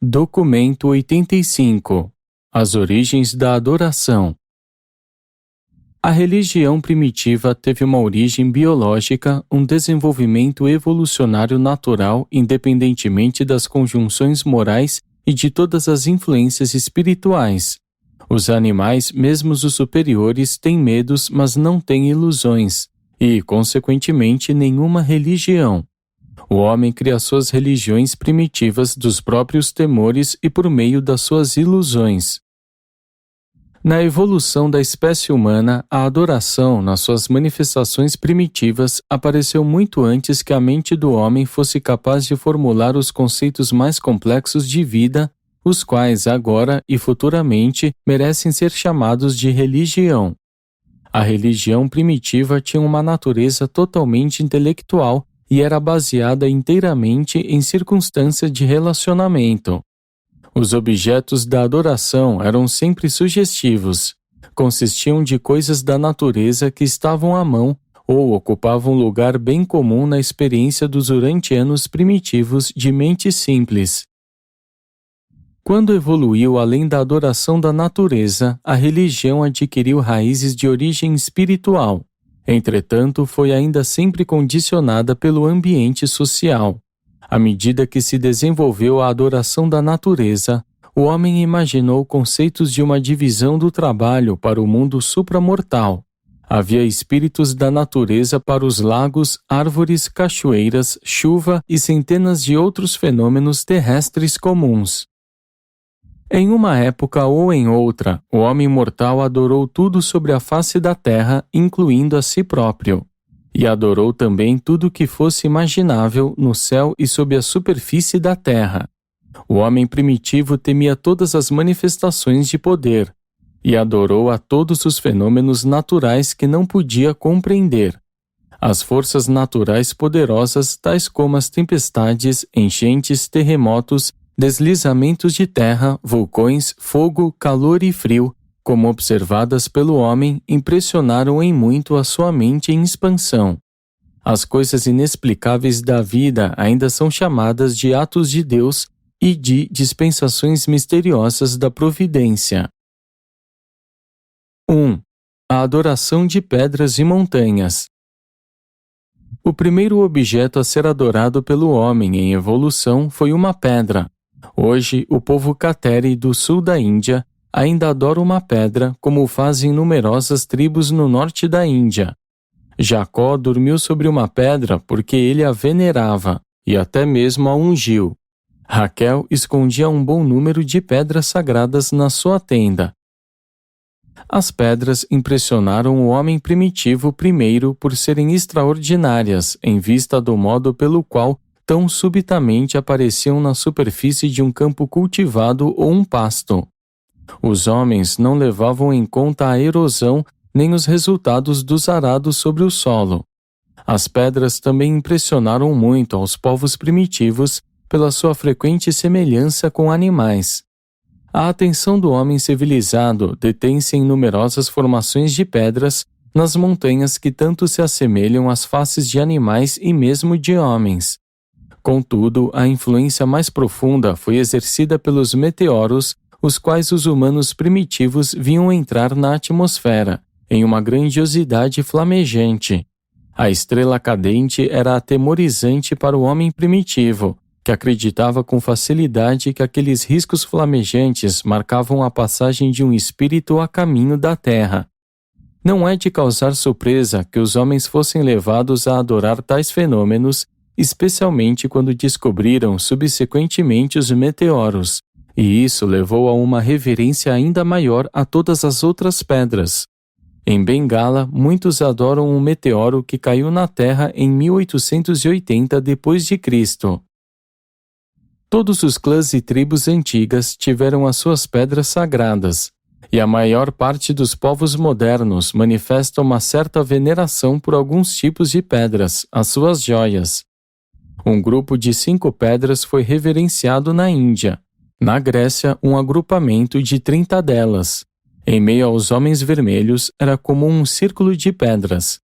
Documento 85. As origens da adoração. A religião primitiva teve uma origem biológica, um desenvolvimento evolucionário natural independentemente das conjunções morais e de todas as influências espirituais. Os animais, mesmo os superiores, têm medos, mas não têm ilusões, e, consequentemente, nenhuma religião. O homem cria suas religiões primitivas dos próprios temores e por meio das suas ilusões. Na evolução da espécie humana, a adoração, nas suas manifestações primitivas, apareceu muito antes que a mente do homem fosse capaz de formular os conceitos mais complexos de vida, os quais agora e futuramente merecem ser chamados de religião. A religião primitiva tinha uma natureza totalmente intelectual e era baseada inteiramente em circunstâncias de relacionamento. Os objetos da adoração eram sempre sugestivos. Consistiam de coisas da natureza que estavam à mão ou ocupavam um lugar bem comum na experiência dos urantianos primitivos de mente simples. Quando evoluiu além da adoração da natureza, a religião adquiriu raízes de origem espiritual. Entretanto, foi ainda sempre condicionada pelo ambiente social. À medida que se desenvolveu a adoração da natureza, o homem imaginou conceitos de uma divisão do trabalho para o mundo supramortal. Havia espíritos da natureza para os lagos, árvores, cachoeiras, chuva e centenas de outros fenômenos terrestres comuns. Em uma época ou em outra, o homem mortal adorou tudo sobre a face da terra, incluindo a si próprio. E adorou também tudo que fosse imaginável no céu e sob a superfície da terra. O homem primitivo temia todas as manifestações de poder, e adorou a todos os fenômenos naturais que não podia compreender. As forças naturais poderosas, tais como as tempestades, enchentes, terremotos, deslizamentos de terra, vulcões, fogo, calor e frio, como observadas pelo homem, impressionaram em muito a sua mente em expansão. As coisas inexplicáveis da vida ainda são chamadas de atos de Deus e de dispensações misteriosas da providência. 1. A adoração de pedras e montanhas. O primeiro objeto a ser adorado pelo homem em evolução foi uma pedra. Hoje, o povo Kateri do sul da Índia ainda adora uma pedra, como fazem numerosas tribos no norte da Índia. Jacó dormiu sobre uma pedra porque ele a venerava, e até mesmo a ungiu. Raquel escondia um bom número de pedras sagradas na sua tenda. As pedras impressionaram o homem primitivo primeiro por serem extraordinárias, em vista do modo pelo qual tão subitamente apareciam na superfície de um campo cultivado ou um pasto. Os homens não levavam em conta a erosão nem os resultados dos arados sobre o solo. As pedras também impressionaram muito aos povos primitivos pela sua frequente semelhança com animais. A atenção do homem civilizado detém-se em numerosas formações de pedras nas montanhas que tanto se assemelham às faces de animais e mesmo de homens. Contudo, a influência mais profunda foi exercida pelos meteoros, os quais os humanos primitivos viam entrar na atmosfera, em uma grandiosidade flamejante. A estrela cadente era atemorizante para o homem primitivo, que acreditava com facilidade que aqueles riscos flamejantes marcavam a passagem de um espírito a caminho da Terra. Não é de causar surpresa que os homens fossem levados a adorar tais fenômenos, especialmente quando descobriram subsequentemente os meteoros, e isso levou a uma reverência ainda maior a todas as outras pedras. Em Bengala, muitos adoram um meteoro que caiu na Terra em 1880 d.C. Todos os clãs e tribos antigas tiveram as suas pedras sagradas, e a maior parte dos povos modernos manifesta uma certa veneração por alguns tipos de pedras, as suas joias. Um grupo de 5 pedras foi reverenciado na Índia. Na Grécia, um agrupamento de 30 delas. Em meio aos homens vermelhos, era comum um círculo de pedras.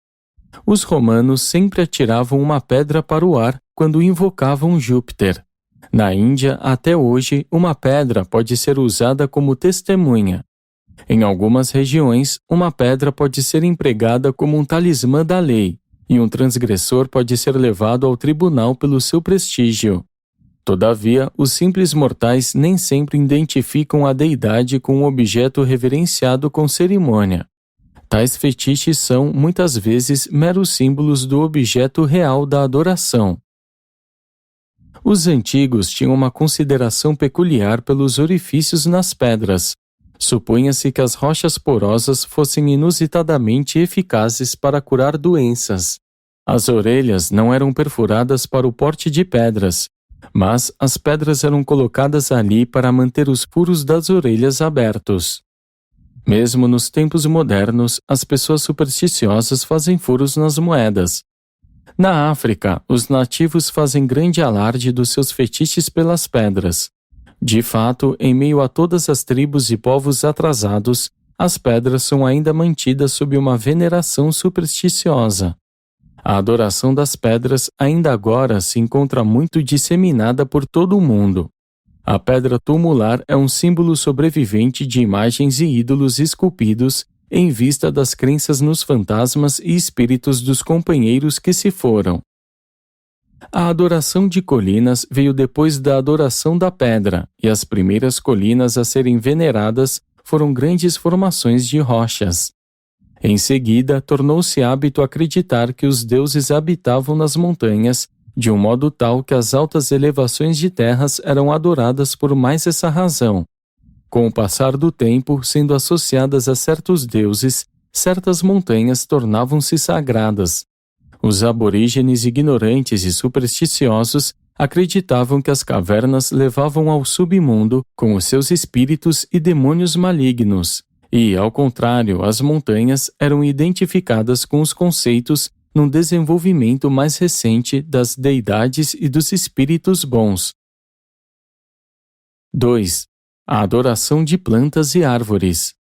Os romanos sempre atiravam uma pedra para o ar quando invocavam Júpiter. Na Índia, até hoje, uma pedra pode ser usada como testemunha. Em algumas regiões, uma pedra pode ser empregada como um talismã da lei, e um transgressor pode ser levado ao tribunal pelo seu prestígio. Todavia, os simples mortais nem sempre identificam a deidade com um objeto reverenciado com cerimônia. Tais fetiches são, muitas vezes, meros símbolos do objeto real da adoração. Os antigos tinham uma consideração peculiar pelos orifícios nas pedras. Supunha-se que as rochas porosas fossem inusitadamente eficazes para curar doenças. As orelhas não eram perfuradas para o porte de pedras, mas as pedras eram colocadas ali para manter os furos das orelhas abertos. Mesmo nos tempos modernos, as pessoas supersticiosas fazem furos nas moedas. Na África, os nativos fazem grande alarde dos seus fetiches pelas pedras. De fato, em meio a todas as tribos e povos atrasados, as pedras são ainda mantidas sob uma veneração supersticiosa. A adoração das pedras ainda agora se encontra muito disseminada por todo o mundo. A pedra tumular é um símbolo sobrevivente de imagens e ídolos esculpidos em vista das crenças nos fantasmas e espíritos dos companheiros que se foram. A adoração de colinas veio depois da adoração da pedra, e as primeiras colinas a serem veneradas foram grandes formações de rochas. Em seguida, tornou-se hábito acreditar que os deuses habitavam nas montanhas, de um modo tal que as altas elevações de terras eram adoradas por mais essa razão. Com o passar do tempo, sendo associadas a certos deuses, certas montanhas tornavam-se sagradas. Os aborígenes ignorantes e supersticiosos acreditavam que as cavernas levavam ao submundo com os seus espíritos e demônios malignos, e, ao contrário, as montanhas eram identificadas com os conceitos num desenvolvimento mais recente das deidades e dos espíritos bons. 2. A adoração de plantas e árvores.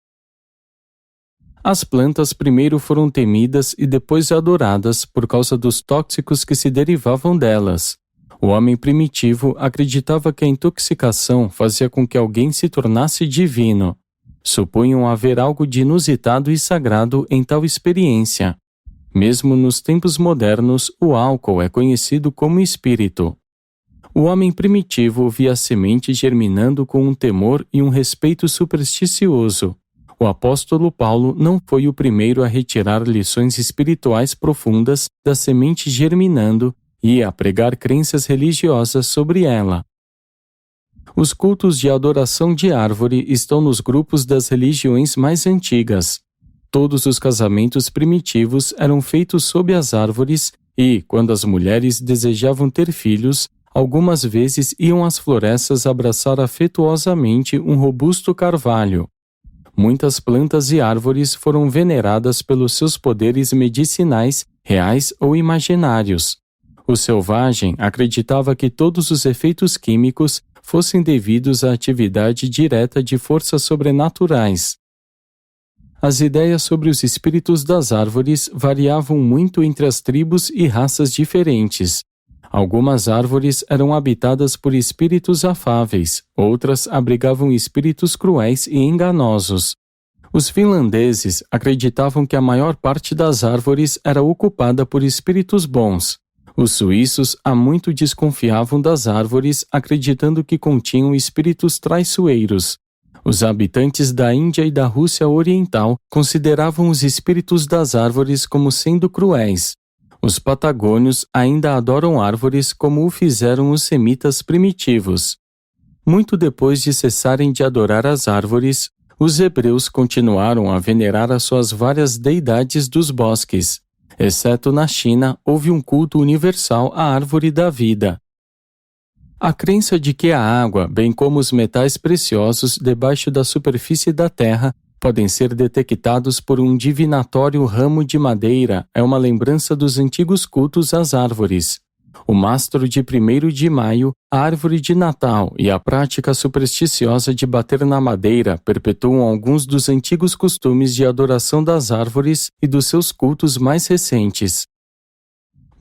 As plantas primeiro foram temidas e depois adoradas por causa dos tóxicos que se derivavam delas. O homem primitivo acreditava que a intoxicação fazia com que alguém se tornasse divino. Supunham haver algo de inusitado e sagrado em tal experiência. Mesmo nos tempos modernos, o álcool é conhecido como espírito. O homem primitivo via a semente germinando com um temor e um respeito supersticioso. O apóstolo Paulo não foi o primeiro a retirar lições espirituais profundas da semente germinando e a pregar crenças religiosas sobre ela. Os cultos de adoração de árvore estão nos grupos das religiões mais antigas. Todos os casamentos primitivos eram feitos sob as árvores e, quando as mulheres desejavam ter filhos, algumas vezes iam às florestas abraçar afetuosamente um robusto carvalho. Muitas plantas e árvores foram veneradas pelos seus poderes medicinais, reais ou imaginários. O selvagem acreditava que todos os efeitos químicos fossem devidos à atividade direta de forças sobrenaturais. As ideias sobre os espíritos das árvores variavam muito entre as tribos e raças diferentes. Algumas árvores eram habitadas por espíritos afáveis, outras abrigavam espíritos cruéis e enganosos. Os finlandeses acreditavam que a maior parte das árvores era ocupada por espíritos bons. Os suíços há muito desconfiavam das árvores, acreditando que continham espíritos traiçoeiros. Os habitantes da Índia e da Rússia Oriental consideravam os espíritos das árvores como sendo cruéis. Os patagônios ainda adoram árvores como o fizeram os semitas primitivos. Muito depois de cessarem de adorar as árvores, os hebreus continuaram a venerar as suas várias deidades dos bosques. Exceto na China, houve um culto universal à árvore da vida. A crença de que a água, bem como os metais preciosos debaixo da superfície da terra, podem ser detectados por um divinatório ramo de madeira é uma lembrança dos antigos cultos às árvores. O mastro de 1º de maio, a árvore de Natal e a prática supersticiosa de bater na madeira perpetuam alguns dos antigos costumes de adoração das árvores e dos seus cultos mais recentes.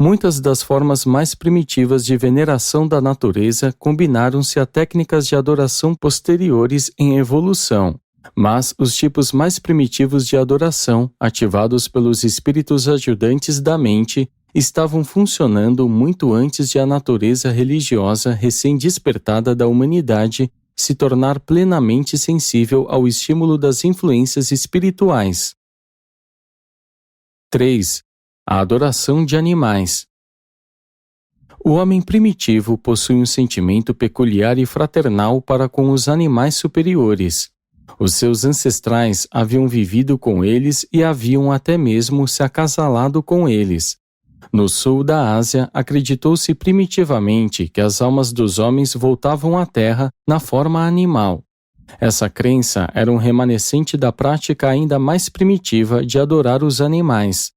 Muitas das formas mais primitivas de veneração da natureza combinaram-se a técnicas de adoração posteriores em evolução, mas os tipos mais primitivos de adoração, ativados pelos espíritos ajudantes da mente, estavam funcionando muito antes de a natureza religiosa recém-despertada da humanidade se tornar plenamente sensível ao estímulo das influências espirituais. 3. A adoração de animais. O homem primitivo possui um sentimento peculiar e fraternal para com os animais superiores. Os seus ancestrais haviam vivido com eles e haviam até mesmo se acasalado com eles. No sul da Ásia, acreditou-se primitivamente que as almas dos homens voltavam à Terra na forma animal. Essa crença era um remanescente da prática ainda mais primitiva de adorar os animais.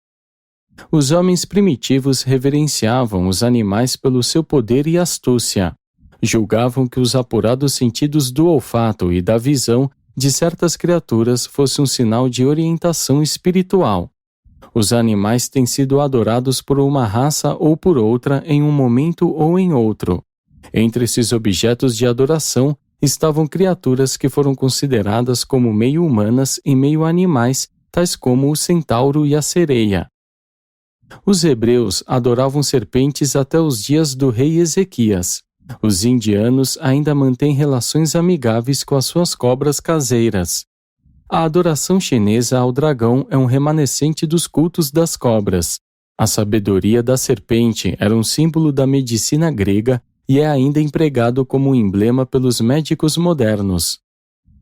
Os homens primitivos reverenciavam os animais pelo seu poder e astúcia. Julgavam que os apurados sentidos do olfato e da visão de certas criaturas fosse um sinal de orientação espiritual. Os animais têm sido adorados por uma raça ou por outra em um momento ou em outro. Entre esses objetos de adoração estavam criaturas que foram consideradas como meio humanas e meio animais, tais como o centauro e a sereia. Os hebreus adoravam serpentes até os dias do rei Ezequias. Os indianos ainda mantêm relações amigáveis com as suas cobras caseiras. A adoração chinesa ao dragão é um remanescente dos cultos das cobras. A sabedoria da serpente era um símbolo da medicina grega e é ainda empregado como emblema pelos médicos modernos.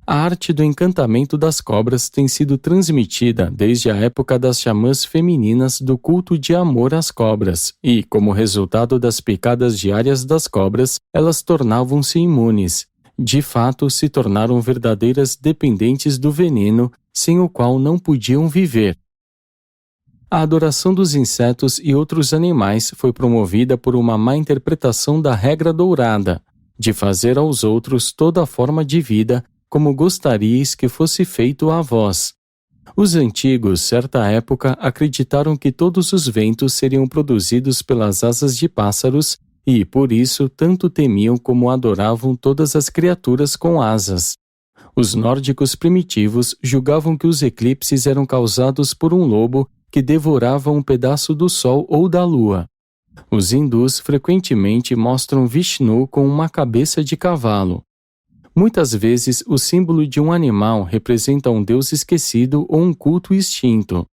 A arte do encantamento das cobras tem sido transmitida desde a época das xamãs femininas do culto de amor às cobras e, como resultado das picadas diárias das cobras, elas tornavam-se imunes. De fato, se tornaram verdadeiras dependentes do veneno, sem o qual não podiam viver. A adoração dos insetos e outros animais foi promovida por uma má interpretação da regra dourada, de fazer aos outros toda forma de vida, como gostaríeis que fosse feito a vós. Os antigos, certa época, acreditaram que todos os ventos seriam produzidos pelas asas de pássaros e, por isso, tanto temiam como adoravam todas as criaturas com asas. Os nórdicos primitivos julgavam que os eclipses eram causados por um lobo que devorava um pedaço do sol ou da lua. Os hindus frequentemente mostram Vishnu com uma cabeça de cavalo. Muitas vezes, o símbolo de um animal representa um deus esquecido ou um culto extinto.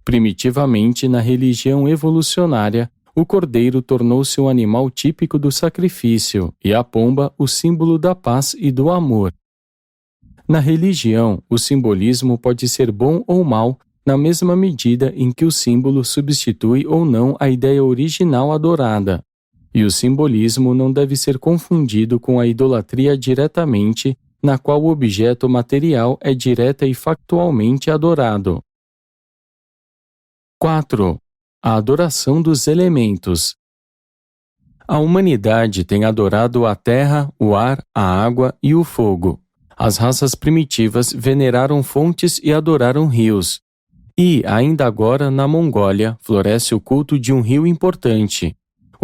Primitivamente, na religião evolucionária, o cordeiro tornou-se o animal típico do sacrifício e a pomba o símbolo da paz e do amor. Na religião, o simbolismo pode ser bom ou mau na mesma medida em que o símbolo substitui ou não a ideia original adorada. E o simbolismo não deve ser confundido com a idolatria diretamente, na qual o objeto material é direta e factualmente adorado. 4. A adoração dos elementos. A humanidade tem adorado a terra, o ar, a água e o fogo. As raças primitivas veneraram fontes e adoraram rios. E, ainda agora, na Mongólia, floresce o culto de um rio importante.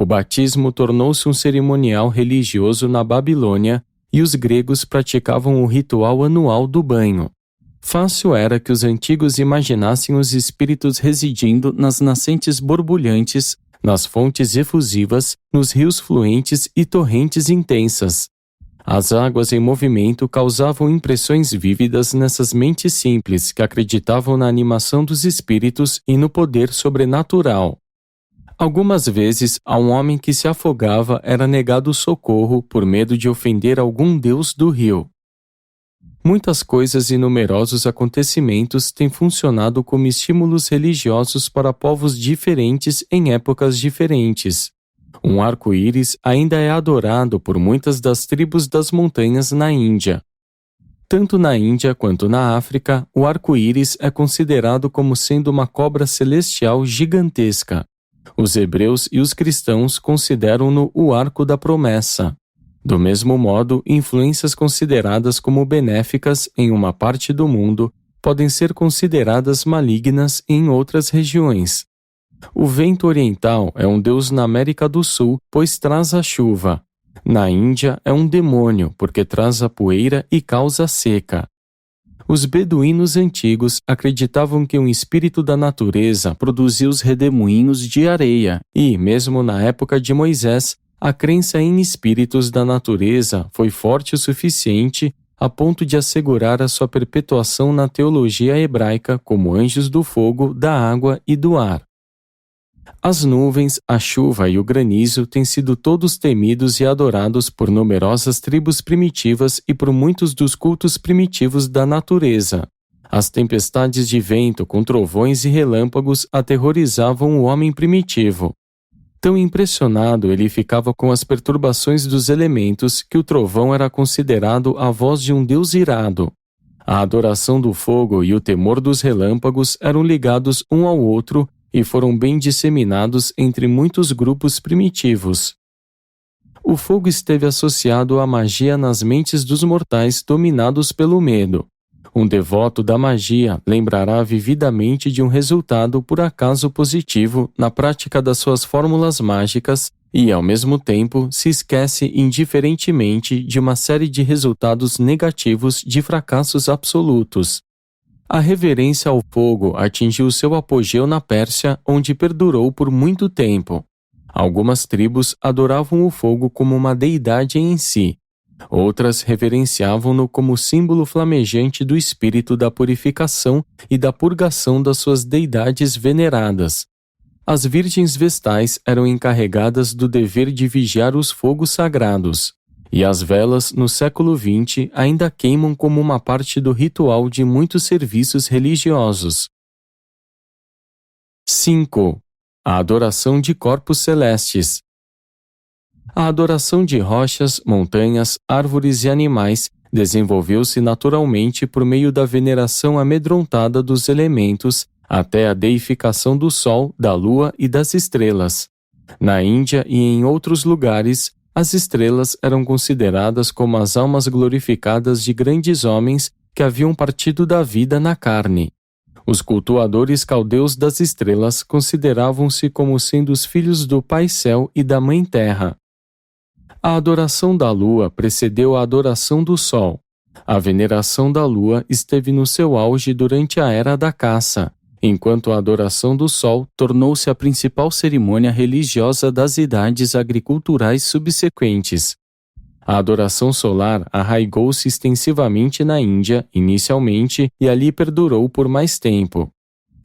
O batismo tornou-se um cerimonial religioso na Babilônia e os gregos praticavam o ritual anual do banho. Fácil era que os antigos imaginassem os espíritos residindo nas nascentes borbulhantes, nas fontes efusivas, nos rios fluentes e torrentes intensas. As águas em movimento causavam impressões vívidas nessas mentes simples que acreditavam na animação dos espíritos e no poder sobrenatural. Algumas vezes, a um homem que se afogava era negado socorro por medo de ofender algum deus do rio. Muitas coisas e numerosos acontecimentos têm funcionado como estímulos religiosos para povos diferentes em épocas diferentes. Um arco-íris ainda é adorado por muitas das tribos das montanhas na Índia. Tanto na Índia quanto na África, o arco-íris é considerado como sendo uma cobra celestial gigantesca. Os hebreus e os cristãos consideram-no o Arco da Promessa. Do mesmo modo, influências consideradas como benéficas em uma parte do mundo podem ser consideradas malignas em outras regiões. O vento oriental é um deus na América do Sul, pois traz a chuva. Na Índia é um demônio, porque traz a poeira e causa seca. Os beduínos antigos acreditavam que um espírito da natureza produzia os redemoinhos de areia e, mesmo na época de Moisés, a crença em espíritos da natureza foi forte o suficiente a ponto de assegurar a sua perpetuação na teologia hebraica como anjos do fogo, da água e do ar. As nuvens, a chuva e o granizo têm sido todos temidos e adorados por numerosas tribos primitivas e por muitos dos cultos primitivos da natureza. As tempestades de vento com trovões e relâmpagos aterrorizavam o homem primitivo. Tão impressionado ele ficava com as perturbações dos elementos que o trovão era considerado a voz de um deus irado. A adoração do fogo e o temor dos relâmpagos eram ligados um ao outro e foram bem disseminados entre muitos grupos primitivos. O fogo esteve associado à magia nas mentes dos mortais dominados pelo medo. Um devoto da magia lembrará vividamente de um resultado por acaso positivo na prática das suas fórmulas mágicas e, ao mesmo tempo, se esquece indiferentemente de uma série de resultados negativos de fracassos absolutos. A reverência ao fogo atingiu seu apogeu na Pérsia, onde perdurou por muito tempo. Algumas tribos adoravam o fogo como uma deidade em si. Outras reverenciavam-no como símbolo flamejante do espírito da purificação e da purgação das suas deidades veneradas. As virgens vestais eram encarregadas do dever de vigiar os fogos sagrados. E as velas, no século XX, ainda queimam como uma parte do ritual de muitos serviços religiosos. 5. A adoração de corpos celestes. A adoração de rochas, montanhas, árvores e animais desenvolveu-se naturalmente por meio da veneração amedrontada dos elementos até a deificação do Sol, da Lua e das estrelas. Na Índia e em outros lugares, as estrelas eram consideradas como as almas glorificadas de grandes homens que haviam partido da vida na carne. Os cultuadores caldeus das estrelas consideravam-se como sendo os filhos do Pai Céu e da Mãe Terra. A adoração da Lua precedeu a adoração do Sol. A veneração da Lua esteve no seu auge durante a Era da Caça, enquanto a adoração do Sol tornou-se a principal cerimônia religiosa das idades agriculturais subsequentes. A adoração solar arraigou-se extensivamente na Índia, inicialmente, e ali perdurou por mais tempo.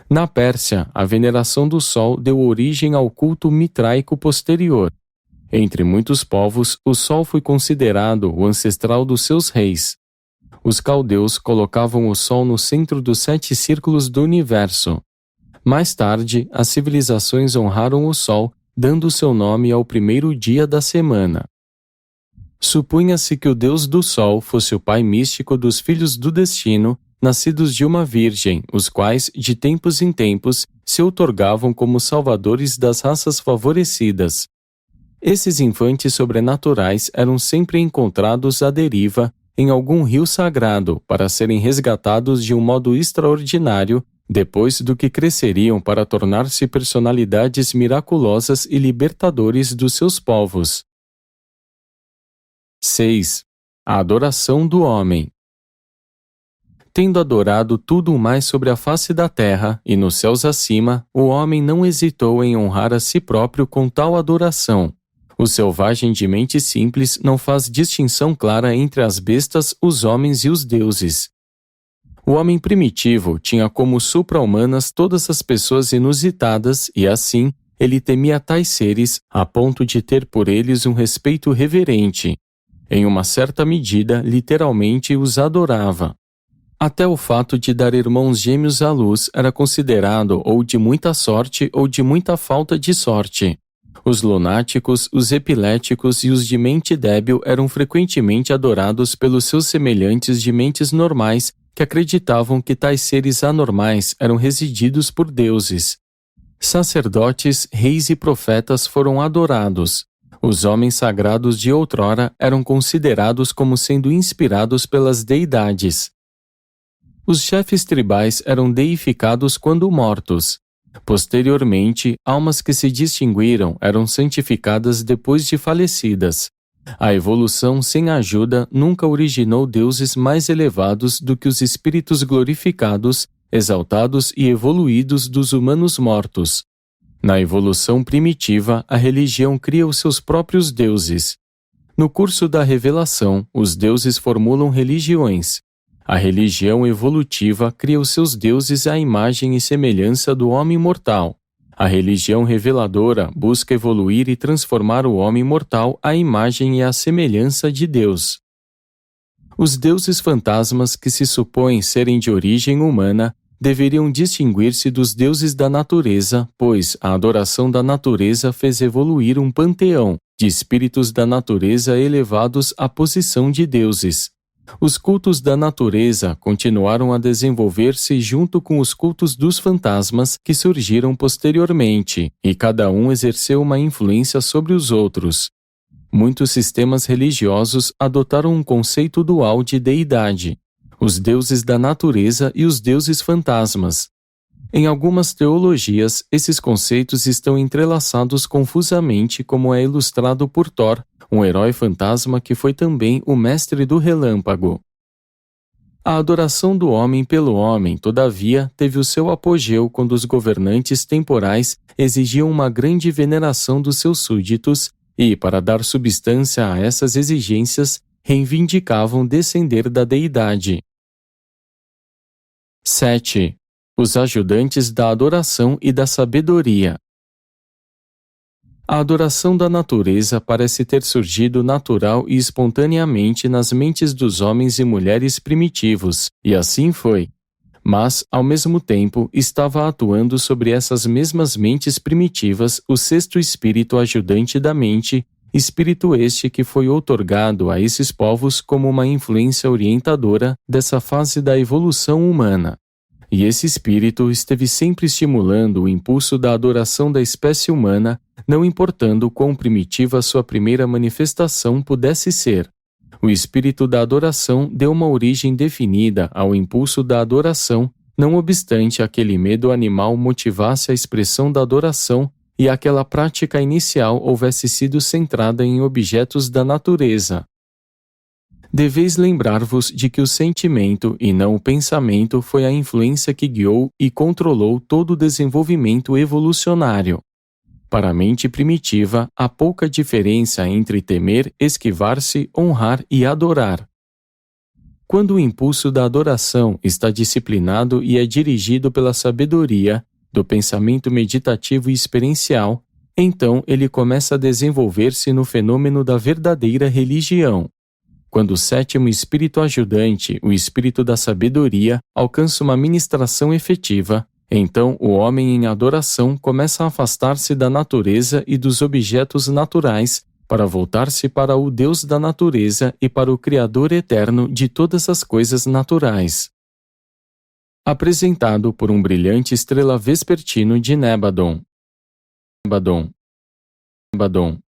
Na Pérsia, a veneração do Sol deu origem ao culto mitraico posterior. Entre muitos povos, o Sol foi considerado o ancestral dos seus reis. Os caldeus colocavam o Sol no centro dos 7 círculos do universo. Mais tarde, as civilizações honraram o Sol, dando seu nome ao primeiro dia da semana. Supunha-se que o deus do Sol fosse o pai místico dos filhos do destino, nascidos de uma virgem, os quais, de tempos em tempos, se outorgavam como salvadores das raças favorecidas. Esses infantes sobrenaturais eram sempre encontrados à deriva em algum rio sagrado para serem resgatados de um modo extraordinário, depois do que cresceriam para tornar-se personalidades miraculosas e libertadores dos seus povos. 6. A adoração do homem. Tendo adorado tudo o mais sobre a face da terra e nos céus acima, o homem não hesitou em honrar a si próprio com tal adoração. O selvagem de mente simples não faz distinção clara entre as bestas, os homens e os deuses. O homem primitivo tinha como supra-humanas todas as pessoas inusitadas e, assim, ele temia tais seres a ponto de ter por eles um respeito reverente. Em uma certa medida, literalmente os adorava. Até o fato de dar irmãos gêmeos à luz era considerado ou de muita sorte ou de muita falta de sorte. Os lunáticos, os epiléticos e os de mente débil eram frequentemente adorados pelos seus semelhantes de mentes normais que acreditavam que tais seres anormais eram resididos por deuses. Sacerdotes, reis e profetas foram adorados. Os homens sagrados de outrora eram considerados como sendo inspirados pelas deidades. Os chefes tribais eram deificados quando mortos. Posteriormente, almas que se distinguiram eram santificadas depois de falecidas. A evolução sem ajuda nunca originou deuses mais elevados do que os espíritos glorificados, exaltados e evoluídos dos humanos mortos. Na evolução primitiva, a religião cria os seus próprios deuses. No curso da revelação, os deuses formulam religiões. A religião evolutiva cria os seus deuses à imagem e semelhança do homem mortal. A religião reveladora busca evoluir e transformar o homem mortal à imagem e à semelhança de Deus. Os deuses fantasmas que se supõem serem de origem humana deveriam distinguir-se dos deuses da natureza, pois a adoração da natureza fez evoluir um panteão de espíritos da natureza elevados à posição de deuses. Os cultos da natureza continuaram a desenvolver-se junto com os cultos dos fantasmas que surgiram posteriormente, e cada um exerceu uma influência sobre os outros. Muitos sistemas religiosos adotaram um conceito dual de deidade: os deuses da natureza e os deuses fantasmas. Em algumas teologias, esses conceitos estão entrelaçados confusamente, como é ilustrado por Thor, um herói fantasma que foi também o mestre do relâmpago. A adoração do homem pelo homem, todavia, teve o seu apogeu quando os governantes temporais exigiam uma grande veneração dos seus súditos e, para dar substância a essas exigências, reivindicavam descender da deidade. 7. Os ajudantes da adoração e da sabedoria. A adoração da natureza parece ter surgido natural e espontaneamente nas mentes dos homens e mulheres primitivos, e assim foi. Mas, ao mesmo tempo, estava atuando sobre essas mesmas mentes primitivas o sexto espírito ajudante da mente, espírito este que foi outorgado a esses povos como uma influência orientadora dessa fase da evolução humana. E esse espírito esteve sempre estimulando o impulso da adoração da espécie humana, não importando quão primitiva sua primeira manifestação pudesse ser. O espírito da adoração deu uma origem definida ao impulso da adoração, não obstante aquele medo animal motivasse a expressão da adoração e aquela prática inicial houvesse sido centrada em objetos da natureza. Deveis lembrar-vos de que o sentimento e não o pensamento foi a influência que guiou e controlou todo o desenvolvimento evolucionário. Para a mente primitiva, há pouca diferença entre temer, esquivar-se, honrar e adorar. Quando o impulso da adoração está disciplinado e é dirigido pela sabedoria, do pensamento meditativo e experiencial, então ele começa a desenvolver-se no fenômeno da verdadeira religião. Quando o sétimo espírito ajudante, o espírito da sabedoria, alcança uma ministração efetiva, então o homem em adoração começa a afastar-se da natureza e dos objetos naturais para voltar-se para o Deus da natureza e para o Criador eterno de todas as coisas naturais. Apresentado por um brilhante estrela vespertino de Nébadon.